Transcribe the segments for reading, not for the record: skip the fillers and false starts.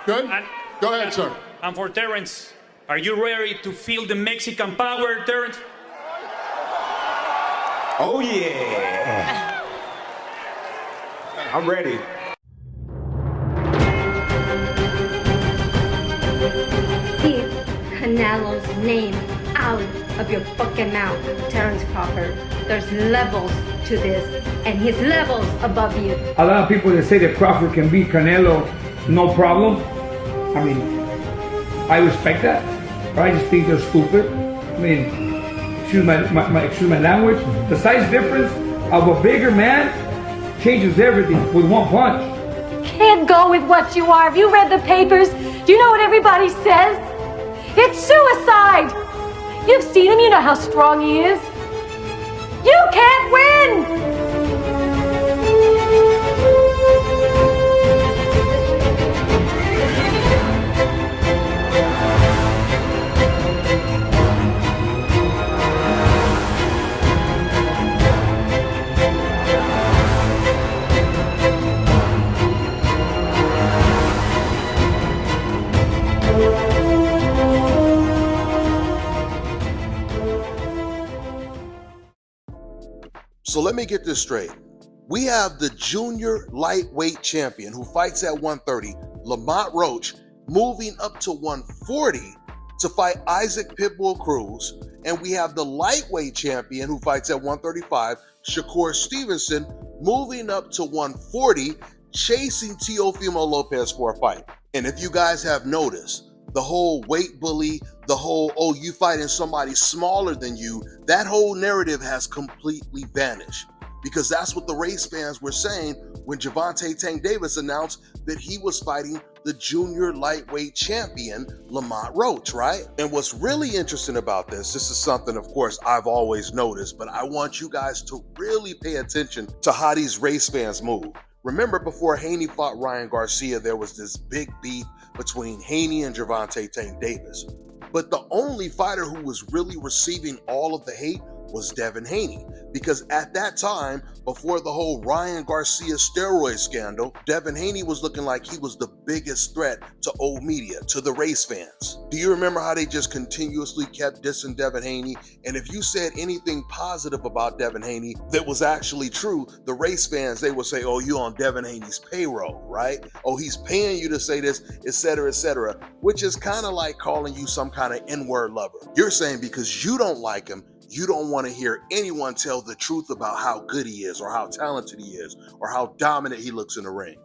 Good? Go ahead, sir. And for Terrence, are you ready to feel the Mexican power, Terrence? Oh, yeah. I'm ready. Keep Canelo's name out of your fucking mouth, Terrence Crawford. There's levels to this, and he's levels above you. A lot of people that say that Crawford can beat Canelo, no problem. I mean, I respect that, but I just think they're stupid. I mean, excuse my language. The size difference of a bigger man changes everything with one punch. Can't go with what you are. Have you read the papers? Do you know what everybody says? It's suicide. You've seen him. You know how strong he is. You can't win. So let me get this straight. We have the junior lightweight champion who fights at 130, Lamont Roach, moving up to 140 to fight Isaac Pitbull Cruz. And we have the lightweight champion who fights at 135, Shakur Stevenson, moving up to 140, chasing Teofimo Lopez for a fight. And if you guys have noticed, the whole weight bully, the whole, oh, you fighting somebody smaller than you, that whole narrative has completely vanished. Because that's what the race fans were saying when Gervonta Tank Davis announced that he was fighting the junior lightweight champion, Lamont Roach, right? And what's really interesting about this is something, of course, I've always noticed, but I want you guys to really pay attention to how these race fans move. Remember, before Haney fought Ryan Garcia, there was this big beef between Haney and Gervonta Tank Davis. But the only fighter who was really receiving all of the hate was Devin Haney. Because at that time, before the whole Ryan Garcia steroid scandal, Devin Haney was looking like he was the biggest threat to old media, to the race fans. Do you remember how they just continuously kept dissing Devin Haney? And if you said anything positive about Devin Haney that was actually true, the race fans, they would say, oh, you on Devin Haney's payroll, right? Oh, he's paying you to say this, etc., which is kind of like calling you some kind of N-word lover. You're saying because you don't like him, you don't want to hear anyone tell the truth about how good he is or how talented he is or how dominant he looks in the ring.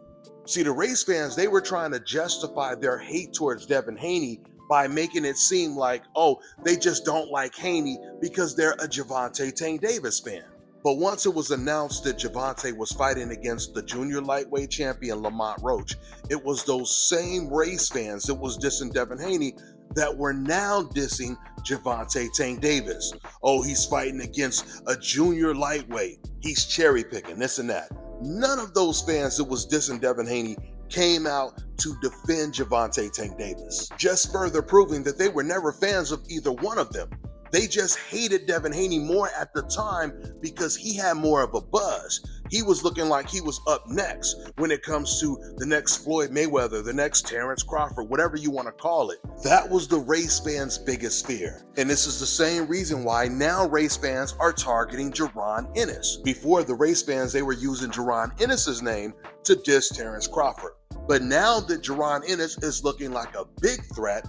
See, the race fans, they were trying to justify their hate towards Devin Haney by making it seem like, oh, they just don't like Haney because they're a Gervonta Tank Davis fan. But once it was announced that Gervonta was fighting against the junior lightweight champion Lamont Roach, it was those same race fans that was dissing Devin Haney that were now dissing Gervonta Tank Davis. Oh, he's fighting against a junior lightweight. He's cherry picking, this and that. None of those fans that was dissing Devin Haney came out to defend Gervonta Tank Davis, just further proving that they were never fans of either one of them. They just hated Devin Haney more at the time because he had more of a buzz. He was looking like he was up next when it comes to the next Floyd Mayweather, the next Terrence Crawford, whatever you want to call it. That was the race fans' biggest fear. And this is the same reason why now race fans are targeting Jaron Ennis. Before, the race fans, they were using Jaron Ennis's name to diss Terrence Crawford. But now that Jaron Ennis is looking like a big threat,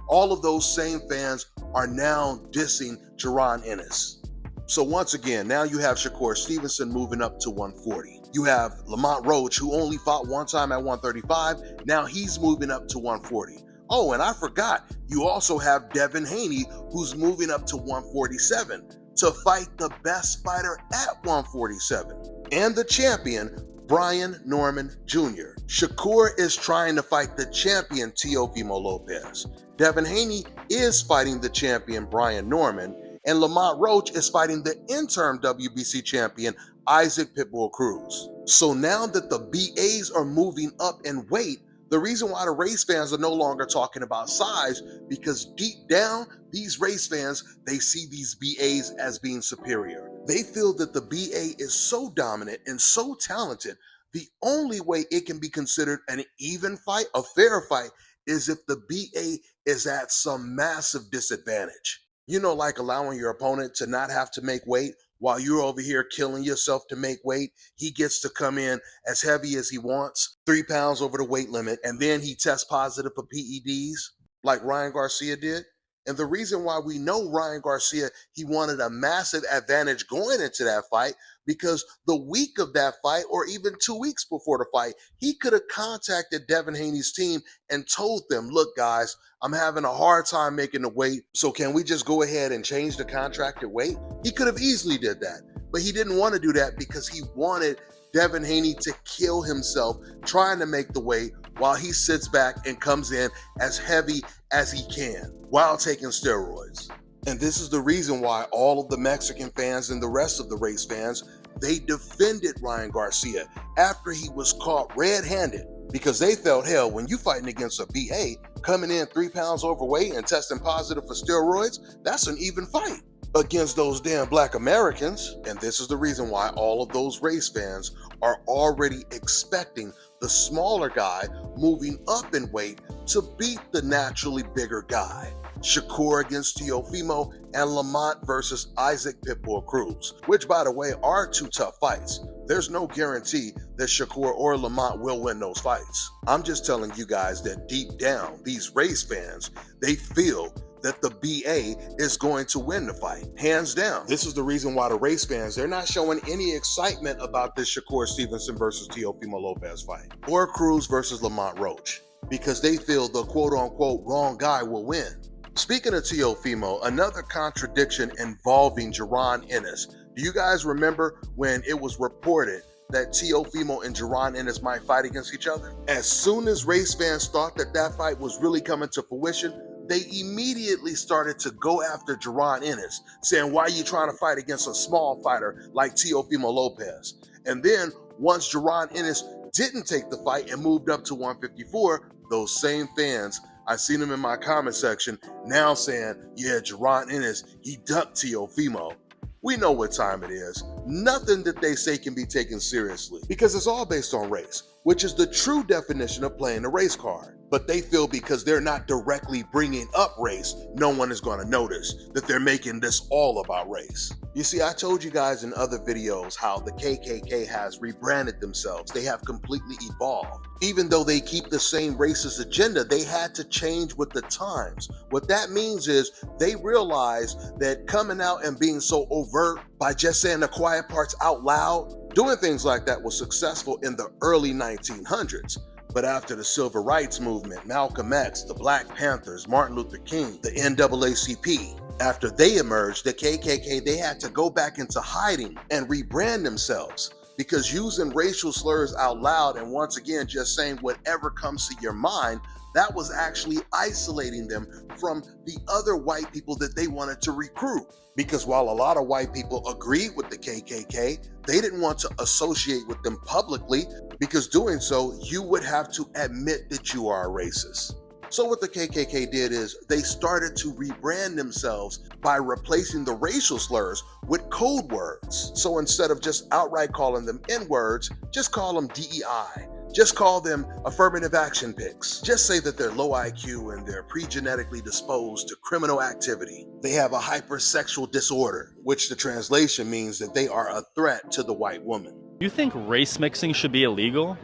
all of those same fans are now dissing Jaron Ennis. So once again, now you have Shakur Stevenson moving up to 140. You have Lamont Roach, who only fought one time at 135. Now he's moving up to 140. Oh, and I forgot, you also have Devin Haney, who's moving up to 147 to fight the best fighter at 147 and the champion, Brian Norman Jr. Shakur is trying to fight the champion, Teofimo Lopez. Devin Haney is fighting the champion, Brian Norman, and Lamont Roach is fighting the interim WBC champion, Isaac Pitbull Cruz. So now that the BAs are moving up in weight, the reason why the race fans are no longer talking about size, because deep down, these race fans, they see these BAs as being superior. They feel that the BA is so dominant and so talented, the only way it can be considered an even fight, a fair fight, is if the BA is at some massive disadvantage. You know, like allowing your opponent to not have to make weight while you're over here killing yourself to make weight. He gets to come in as heavy as he wants, 3 pounds over the weight limit, and then he tests positive for PEDs like Ryan Garcia did. And the reason why we know Ryan Garcia, he wanted a massive advantage going into that fight, because the week of that fight, or even 2 weeks before the fight, he could have contacted Devin Haney's team and told them, look, guys, I'm having a hard time making the weight, so can we just go ahead and change the contracted weight? He could have easily did that, but he didn't want to do that because he wanted Devin Haney to kill himself trying to make the weight while he sits back and comes in as heavy as he can while taking steroids. And this is the reason why all of the Mexican fans and the rest of the race fans, they defended Ryan Garcia after he was caught red-handed, because they felt, hell, when you fighting against a BA coming in 3 pounds overweight and testing positive for steroids, that's an even fight against those damn black Americans. And this is the reason why all of those race fans are already expecting the smaller guy moving up in weight to beat the naturally bigger guy. Shakur against Teofimo and Lamont versus Isaac Pitbull Cruz, which, by the way, are 2 tough fights. There's no guarantee that Shakur or Lamont will win those fights. I'm just telling you guys that deep down, these race fans, they feel that the BA is going to win the fight, hands down. This is the reason why the race fans, they're not showing any excitement about this Shakur Stevenson versus Teofimo Lopez fight, or Cruz versus Lamont Roach, because they feel the quote-unquote wrong guy will win. Speaking of Teofimo, another contradiction involving Jaron Ennis. Do you guys remember when it was reported that Teofimo and Jaron Ennis might fight against each other? As soon as race fans thought that that fight was really coming to fruition, they immediately started to go after Jaron Ennis, saying, why are you trying to fight against a small fighter like Teofimo Lopez? And then once Jaron Ennis didn't take the fight and moved up to 154, those same fans, I've seen them in my comment section now saying, yeah, Jaron Ennis, he ducked Teofimo. We know what time it is. Nothing that they say can be taken seriously, because it's all based on race, which is the true definition of playing a race card. But they feel because they're not directly bringing up race, no one is going to notice that they're making this all about race. You see, I told you guys in other videos how the KKK has rebranded themselves. They have completely evolved. Even though they keep the same racist agenda, they had to change with the times. What that means is they realized that coming out and being so overt by just saying the quiet parts out loud, doing things like that was successful in the early 1900s. But after the Civil Rights Movement, Malcolm X, the Black Panthers, Martin Luther King, the NAACP, after they emerged, the KKK, they had to go back into hiding and rebrand themselves, because using racial slurs out loud and once again just saying whatever comes to your mind, that was actually isolating them from the other white people that they wanted to recruit. Because while a lot of white people agreed with the KKK, they didn't want to associate with them publicly, because doing so, you would have to admit that you are a racist. So what the KKK did is they started to rebrand themselves by replacing the racial slurs with code words. So instead of just outright calling them N-words, just call them DEI. Just call them affirmative action pics. Just say that they're low IQ and they're pre-genetically disposed to criminal activity. They have a hypersexual disorder, which the translation means that they are a threat to the white woman. Do you think race mixing should be illegal?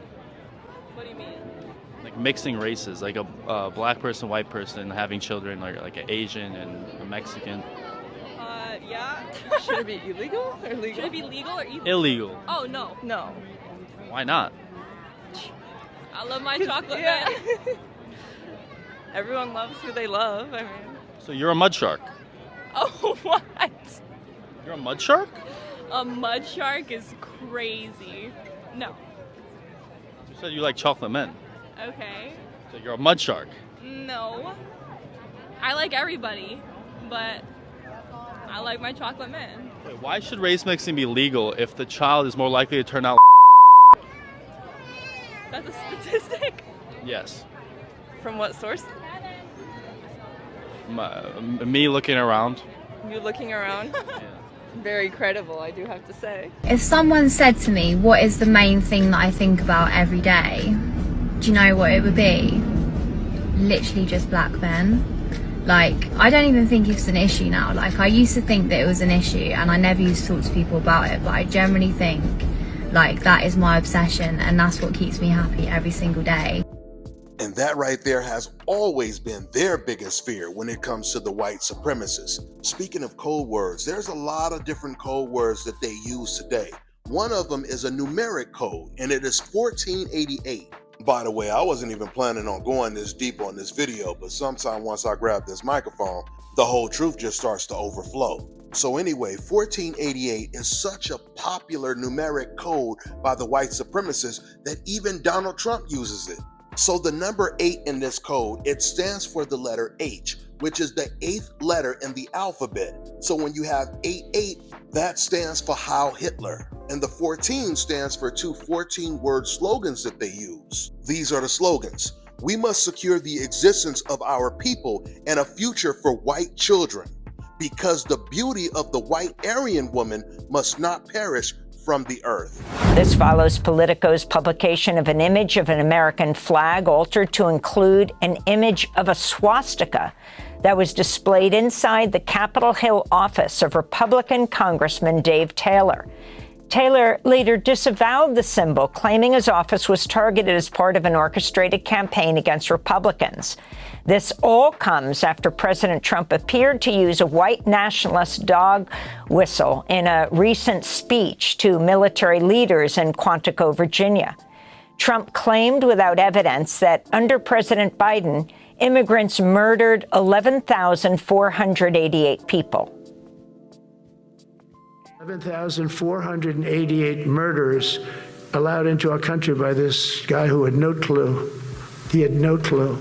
What do you mean? Like mixing races, like a black person, white person having children, like an Asian and a Mexican. Yeah. Should it be illegal or legal? Should it be legal or illegal? Illegal. Oh, no. No. Why not? I love my chocolate man. Everyone loves who they love, I mean. So you're a mud shark? Oh, what? You're a mud shark? A mud shark is crazy. No. You said you like chocolate men. Okay. So you're a mud shark? No. I like everybody, but I like my chocolate man. Wait, why should race mixing be legal if the child is more likely to turn out? That's a statistic? Yes. From what source? Me looking around. You looking around? Yeah. Very credible, I do have to say. If someone said to me, what is the main thing that I think about every day? Do you know what it would be? literally just black men. Like, I don't even think it's an issue now. Like, I used to think that it was an issue and I never used to talk to people about it, but I generally think like that is my obsession and that's what keeps me happy every single day. And that right there has always been their biggest fear when it comes to the white supremacists. Speaking of code words, there's a lot of different code words that they use today. One of them is a numeric code, and it is 1488. By the way, I wasn't even planning on going this deep on this video, but sometime once I grab this microphone, the whole truth just starts to overflow. So anyway, 1488 is such a popular numeric code by the white supremacists that even Donald Trump uses it. So the number 8 in this code, it stands for the letter H, which is the 8th letter in the alphabet. So when you have 88, that stands for Heil Hitler. And the 14 stands for 2 14-word slogans that they use. These are the slogans. We must secure the existence of our people and a future for white children, because the beauty of the white Aryan woman must not perish from the earth. This follows Politico's publication of an image of an American flag altered to include an image of a swastika that was displayed inside the Capitol Hill office of Republican Congressman Dave Taylor. Taylor later disavowed the symbol, claiming his office was targeted as part of an orchestrated campaign against Republicans. This all comes after President Trump appeared to use a white nationalist dog whistle in a recent speech to military leaders in Quantico, Virginia. Trump claimed without evidence that under President Biden, immigrants murdered 11,488 people. 11,488 murders allowed into our country by this guy who had no clue. He had no clue.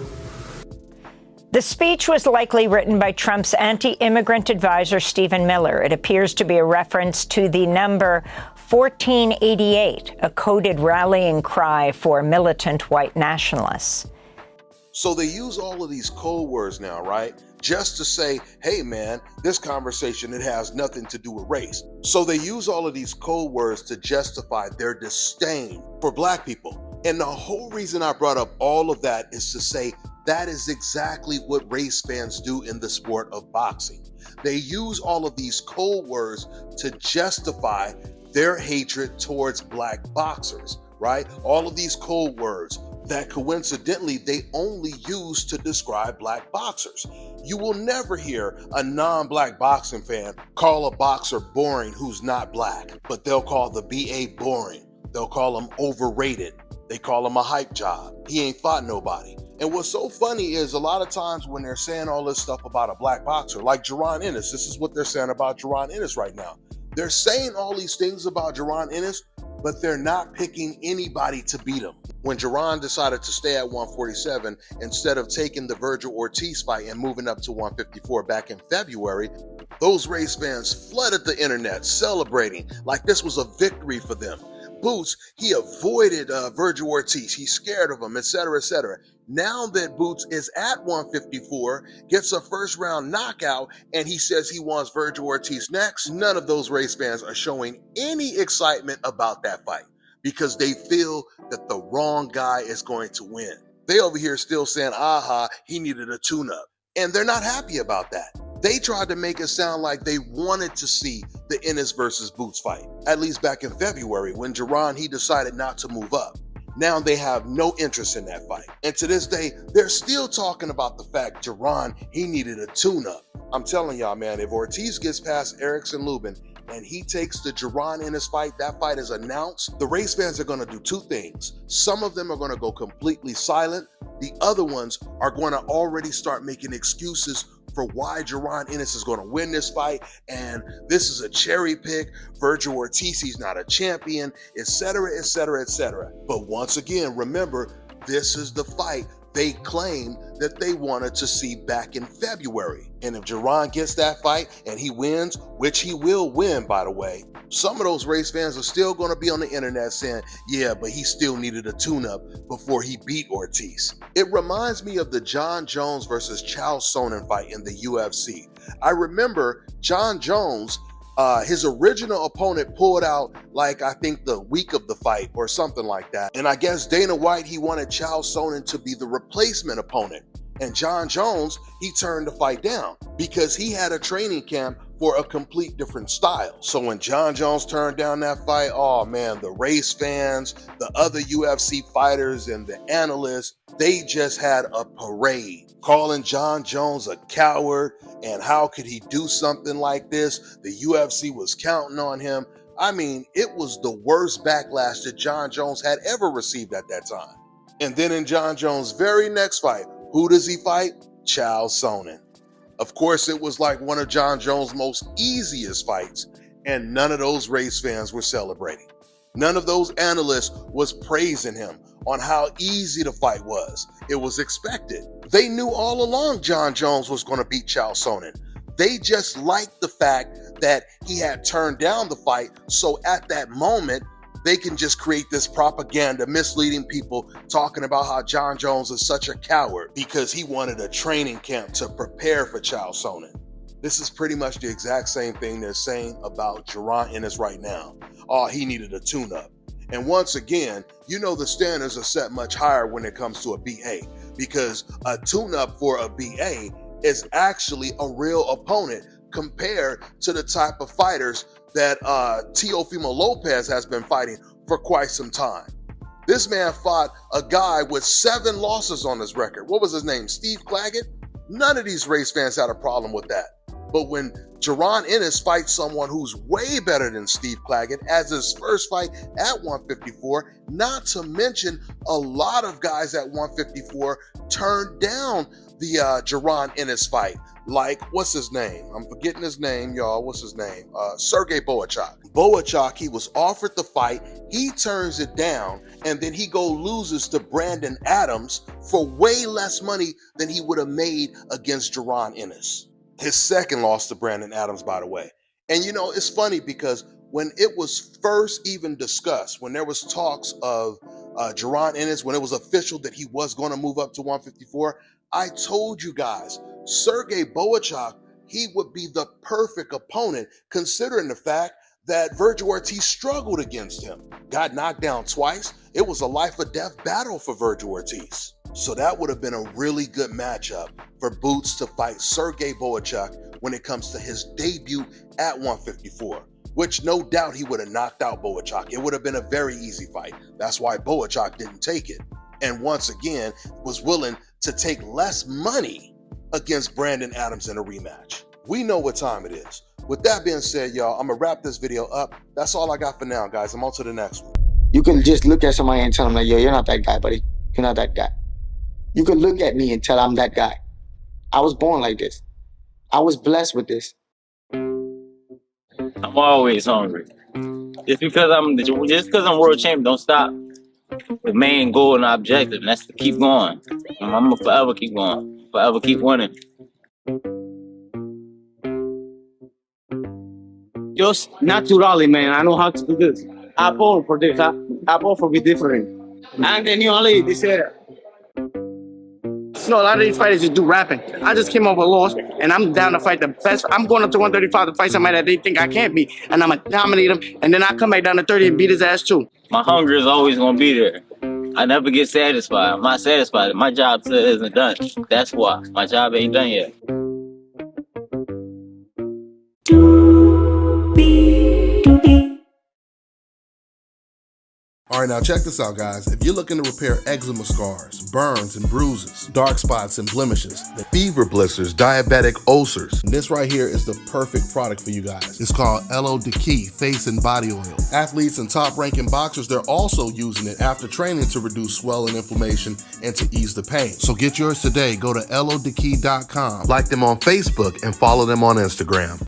The speech was likely written by Trump's anti-immigrant advisor, Stephen Miller. It appears to be a reference to the number 1488, a coded rallying cry for militant white nationalists. So they use all of these code words now, right? Just to say, hey man, this conversation, it has nothing to do with race. So they use all of these code words to justify their disdain for black people. And the whole reason I brought up all of that is to say that is exactly what race fans do in the sport of boxing. They use all of these code words to justify their hatred towards black boxers, right? All of these code words that coincidentally they only use to describe black boxers. You will never hear a non-black boxing fan call a boxer boring who's not black, but they'll call the BA boring. They'll call him overrated. They call him a hype job. He ain't fought nobody. And what's so funny is a lot of times when they're saying all this stuff about a black boxer, like Jaron Ennis, this is what they're saying about Jaron Ennis right now. They're saying all these things about Jaron Ennis, but they're not picking anybody to beat him. When Jaron decided to stay at 147 instead of taking the Virgil Ortiz fight and moving up to 154 back in February, those race fans flooded the internet celebrating like this was a victory for them. Boots, he avoided Virgil Ortiz. He's scared of him, etc., etc. Now that Boots is at 154, gets a first round knockout, and he says he wants Virgil Ortiz next, none of those race fans are showing any excitement about that fight because they feel that the wrong guy is going to win. They over here still saying, aha, he needed a tune-up. And they're not happy about that. They tried to make it sound like they wanted to see the Ennis versus Boots fight, at least back in February when Jaron, he decided not to move up. Now they have no interest in that fight. And to this day, they're still talking about the fact Jaron, he needed a tune-up. I'm telling y'all, man, if Ortiz gets past Erickson Lubin and he takes the Jaron Ennis fight, that fight is announced, the race fans are going to do two things. Some of them are going to go completely silent. The other ones are going to already start making excuses for why Jaron Ennis is going to win this fight, and this is a cherry pick, Virgil Ortiz, he's not a champion, etc., etc., etc. But once again, remember, this is the fight they claimed that they wanted to see back in February. And if Jaron gets that fight and he wins, which he will win, by the way, some of those race fans are still going to be on the internet saying, yeah, but he still needed a tune-up before he beat Ortiz. It reminds me of the John Jones versus Chael Sonnen fight in the UFC. I remember John Jones, his original opponent pulled out, like, I think the week of the fight or something like that. And I guess Dana White, he wanted Chael Sonnen to be the replacement opponent. And John Jones, he turned the fight down because he had a training camp for a complete different style. So when John Jones turned down that fight, oh man, the race fans, the other UFC fighters, and the analysts, they just had a parade, calling John Jones a coward, and how could he do something like this? The UFC was counting on him. I mean, it was the worst backlash that John Jones had ever received at that time. And then in John Jones' very next fight, who does he fight? Chael Sonnen. Of course, it was like one of John Jones' most easiest fights, and none of those race fans were celebrating. None of those analysts was praising him on how easy the fight was. It was expected. They knew all along John Jones was going to beat Chael Sonnen. They just liked the fact that he had turned down the fight, so at that moment, they can just create this propaganda, misleading people, talking about how John Jones is such a coward because he wanted a training camp to prepare for Chael Sonnen. This is pretty much the exact same thing they're saying about Jaron Ennis right now. Oh, he needed a tune-up. And once again, you know the standards are set much higher when it comes to a BA, because a tune-up for a BA is actually a real opponent compared to the type of fighters that Teofimo Lopez has been fighting for quite some time. This man fought a guy with 7 losses on his record. What was his name? Steve Claggett? None of these race fans had a problem with that. But when Jaron Ennis fights someone who's way better than Steve Claggett as his first fight at 154, not to mention a lot of guys at 154 turned down the Jaron Ennis fight. Like, what's his name? I'm forgetting his name, y'all. What's his name? Sergey Boachak. Boachak, he was offered the fight. He turns it down, and then he loses to Brandon Adams for way less money than he would have made against Jaron Ennis. His second loss to Brandon Adams, by the way. And you know, it's funny because when it was first even discussed, when there was talks of Jaron Ennis, when it was official that he was going to move up to 154, I told you guys, Sergey Boachak, he would be the perfect opponent considering the fact that Vergil Ortiz struggled against him. Got knocked down twice. It was a life or death battle for Vergil Ortiz. So that would have been a really good matchup for Boots to fight Sergey Boachak when it comes to his debut at 154, which no doubt he would have knocked out Boachak. It would have been a very easy fight. That's why Boachak didn't take it. And once again, was willing to take less money against Brandon Adams in a rematch. We know what time it is. With that being said, y'all, I'm gonna wrap this video up. That's all I got for now, guys. I'm on to the next one. You can just look at somebody and tell them like, yo, you're not that guy, buddy. You're not that guy. You can look at me and tell I'm that guy. I was born like this. I was blessed with this. I'm always hungry. Just because I'm world champion, don't stop the main goal and objective, and that's to keep going. I'm gonna forever keep going, forever keep winning. Just naturally, man. I know how to do this. I born for this. I born for be different. And then you only this area. You know, a lot of these fighters just do rapping. I just came off a loss, and I'm down to fight the best. I'm going up to 135 to fight somebody that they think I can't beat, and I'm going to dominate him, and then I come back down to 30 and beat his ass too. My hunger is always going to be there. I never get satisfied. I'm not satisfied. My job still isn't done. That's why. My job ain't done yet. All right, now check this out, guys. If you're looking to repair eczema scars, burns and bruises, dark spots and blemishes, the fever blisters, diabetic ulcers, this right here is the perfect product for you guys. It's called LO Decay Face and Body Oil. Athletes and top-ranking boxers, they're also using it after training to reduce swelling, inflammation, and to ease the pain. So get yours today. Go to lodecay.com, like them on Facebook, and follow them on Instagram.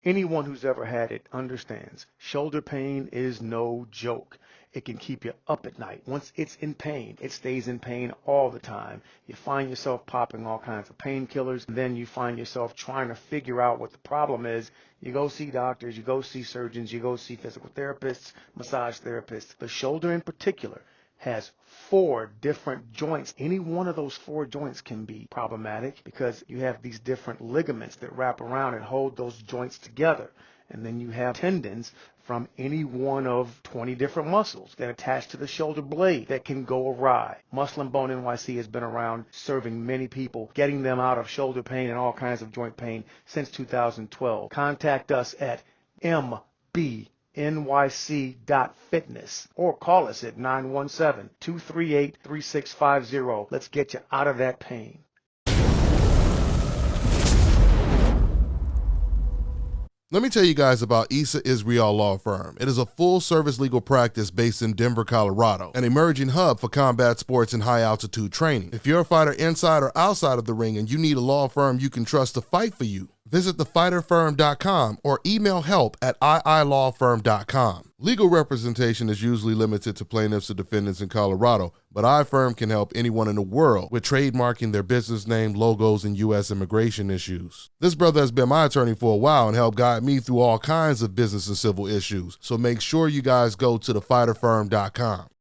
Anyone who's ever had it understands shoulder pain is no joke. It can keep you up at night. Once it's in pain, it stays in pain all the time. You find yourself popping all kinds of painkillers, and then you find yourself trying to figure out what the problem is. You go see doctors, you go see surgeons, you go see physical therapists, massage therapists. The shoulder in particular has 4 different joints. Any one of those 4 joints can be problematic because you have these different ligaments that wrap around and hold those joints together. And then you have tendons from any one of 20 different muscles that attach to the shoulder blade that can go awry. Muscle and Bone NYC has been around serving many people, getting them out of shoulder pain and all kinds of joint pain since 2012. Contact us at mbnyc.fitness or call us at 917-238-3650. Let's get you out of that pain. Let me tell you guys about Issa Israel Law Firm. It is a full-service legal practice based in Denver, Colorado, an emerging hub for combat sports and high-altitude training. If you're a fighter inside or outside of the ring and you need a law firm you can trust to fight for you, visit thefighterfirm.com or email help@iilawfirm.com. Legal representation is usually limited to plaintiffs or defendants in Colorado, but iFirm can help anyone in the world with trademarking their business name, logos, and U.S. immigration issues. This brother has been my attorney for a while and helped guide me through all kinds of business and civil issues, so make sure you guys go to thefighterfirm.com.